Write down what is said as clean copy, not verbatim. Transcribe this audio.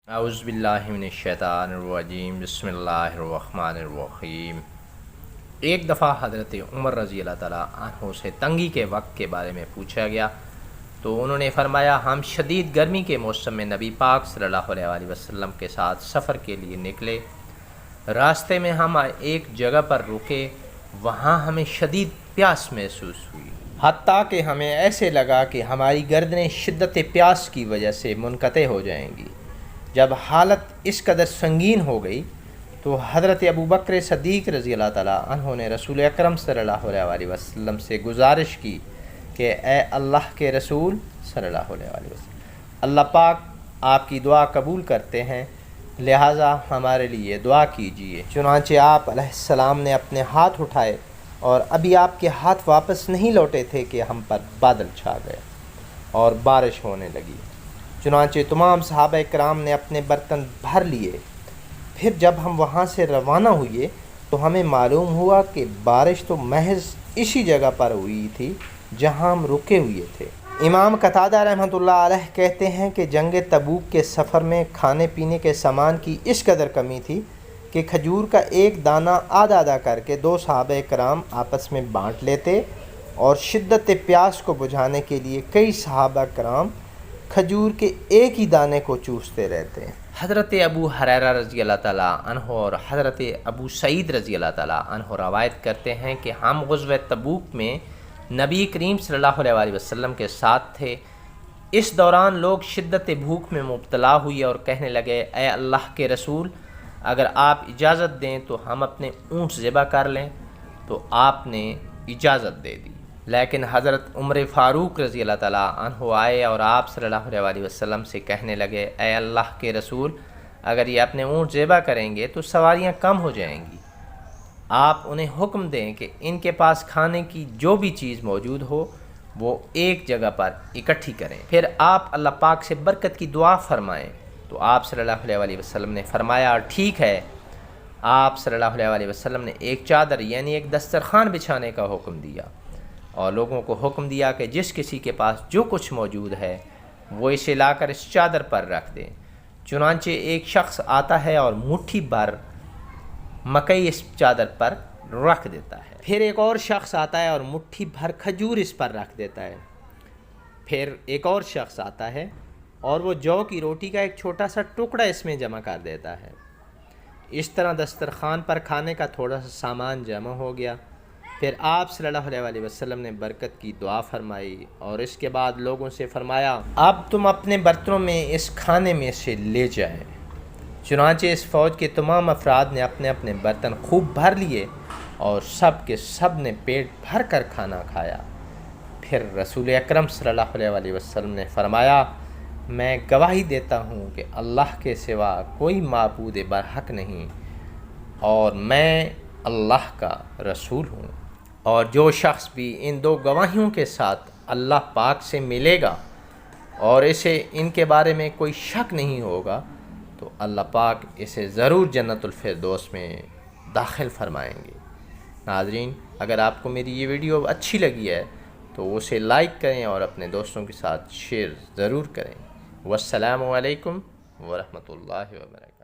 اعوذ باللہ من الشیطان الرجیم، بسم اللہ الرحمن الرحیم۔ ایک دفعہ حضرت عمر رضی اللہ تعالیٰ عنہ سے تنگی کے وقت کے بارے میں پوچھا گیا تو انہوں نے فرمایا، ہم شدید گرمی کے موسم میں نبی پاک صلی اللہ علیہ وآلہ وسلم کے ساتھ سفر کے لیے نکلے۔ راستے میں ہم ایک جگہ پر رکے، وہاں ہمیں شدید پیاس محسوس ہوئی، حتیٰ کہ ہمیں ایسے لگا کہ ہماری گردنیں شدت پیاس کی وجہ سے منقطع ہو جائیں گی۔ جب حالت اس قدر سنگین ہو گئی تو حضرت ابوبکر صدیق رضی اللہ تعالیٰ عنہ نے رسول اکرم صلی اللہ علیہ وآلہ وسلم سے گزارش کی کہ اے اللہ کے رسول صلی اللہ علیہ وآلہ وسلم، اللہ پاک آپ کی دعا قبول کرتے ہیں، لہٰذا ہمارے لیے دعا کیجیے۔ چنانچہ آپ علیہ السلام نے اپنے ہاتھ اٹھائے اور ابھی آپ کے ہاتھ واپس نہیں لوٹے تھے کہ ہم پر بادل چھا گئے اور بارش ہونے لگی۔ چنانچہ تمام صحابہ کرام نے اپنے برتن بھر لیے۔ پھر جب ہم وہاں سے روانہ ہوئے تو ہمیں معلوم ہوا کہ بارش تو محض اسی جگہ پر ہوئی تھی جہاں ہم رکے ہوئے تھے۔ امام قتادہ رحمۃ اللہ علیہ کہتے ہیں کہ جنگ تبوک کے سفر میں کھانے پینے کے سامان کی اس قدر کمی تھی کہ کھجور کا ایک دانہ آدھا آدھا کر کے دو صحابہ کرام آپس میں بانٹ لیتے اور شدت پیاس کو بجھانے کے لیے کئی صحابہ کرام کھجور کے ایک ہی دانے کو چوستے رہتے ہیں۔ حضرت ابو ہریرہ رضی اللہ تعالیٰ عنہ اور حضرت ابو سعید رضی اللہ تعالیٰ عنہ روایت کرتے ہیں کہ ہم غزوہ تبوک میں نبی کریم صلی اللہ علیہ وآلہ وسلم کے ساتھ تھے۔ اس دوران لوگ شدت بھوک میں مبتلا ہوئے اور کہنے لگے، اے اللہ کے رسول، اگر آپ اجازت دیں تو ہم اپنے اونٹ ذبح کر لیں۔ تو آپ نے اجازت دے دی، لیکن حضرت عمر فاروق رضی اللہ تعالیٰ عنہ آئے اور آپ صلی اللہ علیہ وآلہ وسلم سے کہنے لگے، اے اللہ کے رسول، اگر یہ اپنے اونٹ ذبح کریں گے تو سواریاں کم ہو جائیں گی، آپ انہیں حکم دیں کہ ان کے پاس کھانے کی جو بھی چیز موجود ہو وہ ایک جگہ پر اکٹھی کریں، پھر آپ اللہ پاک سے برکت کی دعا فرمائیں۔ تو آپ صلی اللہ علیہ وآلہ وسلم نے فرمایا، ٹھیک ہے۔ آپ صلی اللہ علیہ وآلہ وسلم نے ایک چادر یعنی ایک دسترخوان بچھانے کا حکم دیا اور لوگوں کو حکم دیا کہ جس کسی کے پاس جو کچھ موجود ہے وہ اسے لا کر اس چادر پر رکھ دے۔ چنانچہ ایک شخص آتا ہے اور مٹھی بھر مکئی اس چادر پر رکھ دیتا ہے، پھر ایک اور شخص آتا ہے اور مٹھی بھر کھجور اس پر رکھ دیتا ہے، پھر ایک اور شخص آتا ہے اور وہ جو کی روٹی کا ایک چھوٹا سا ٹکڑا اس میں جمع کر دیتا ہے۔ اس طرح دسترخوان پر کھانے کا تھوڑا سا سامان جمع ہو گیا۔ پھر آپ صلی اللہ علیہ وآلہ وسلم نے برکت کی دعا فرمائی اور اس کے بعد لوگوں سے فرمایا، اب تم اپنے برتنوں میں اس کھانے میں سے لے جائیں۔ چنانچہ اس فوج کے تمام افراد نے اپنے اپنے برتن خوب بھر لیے اور سب کے سب نے پیٹ بھر کر کھانا کھایا۔ پھر رسول اکرم صلی اللہ علیہ وآلہ وسلم نے فرمایا، میں گواہی دیتا ہوں کہ اللہ کے سوا کوئی معبود برحق نہیں اور میں اللہ کا رسول ہوں، اور جو شخص بھی ان دو گواہیوں کے ساتھ اللہ پاک سے ملے گا اور اسے ان کے بارے میں کوئی شک نہیں ہوگا تو اللہ پاک اسے ضرور جنت الفردوس میں داخل فرمائیں گے۔ ناظرین، اگر آپ کو میری یہ ویڈیو اچھی لگی ہے تو اسے لائک کریں اور اپنے دوستوں کے ساتھ شیئر ضرور کریں۔ والسلام علیکم ورحمۃ اللہ وبرکاتہ۔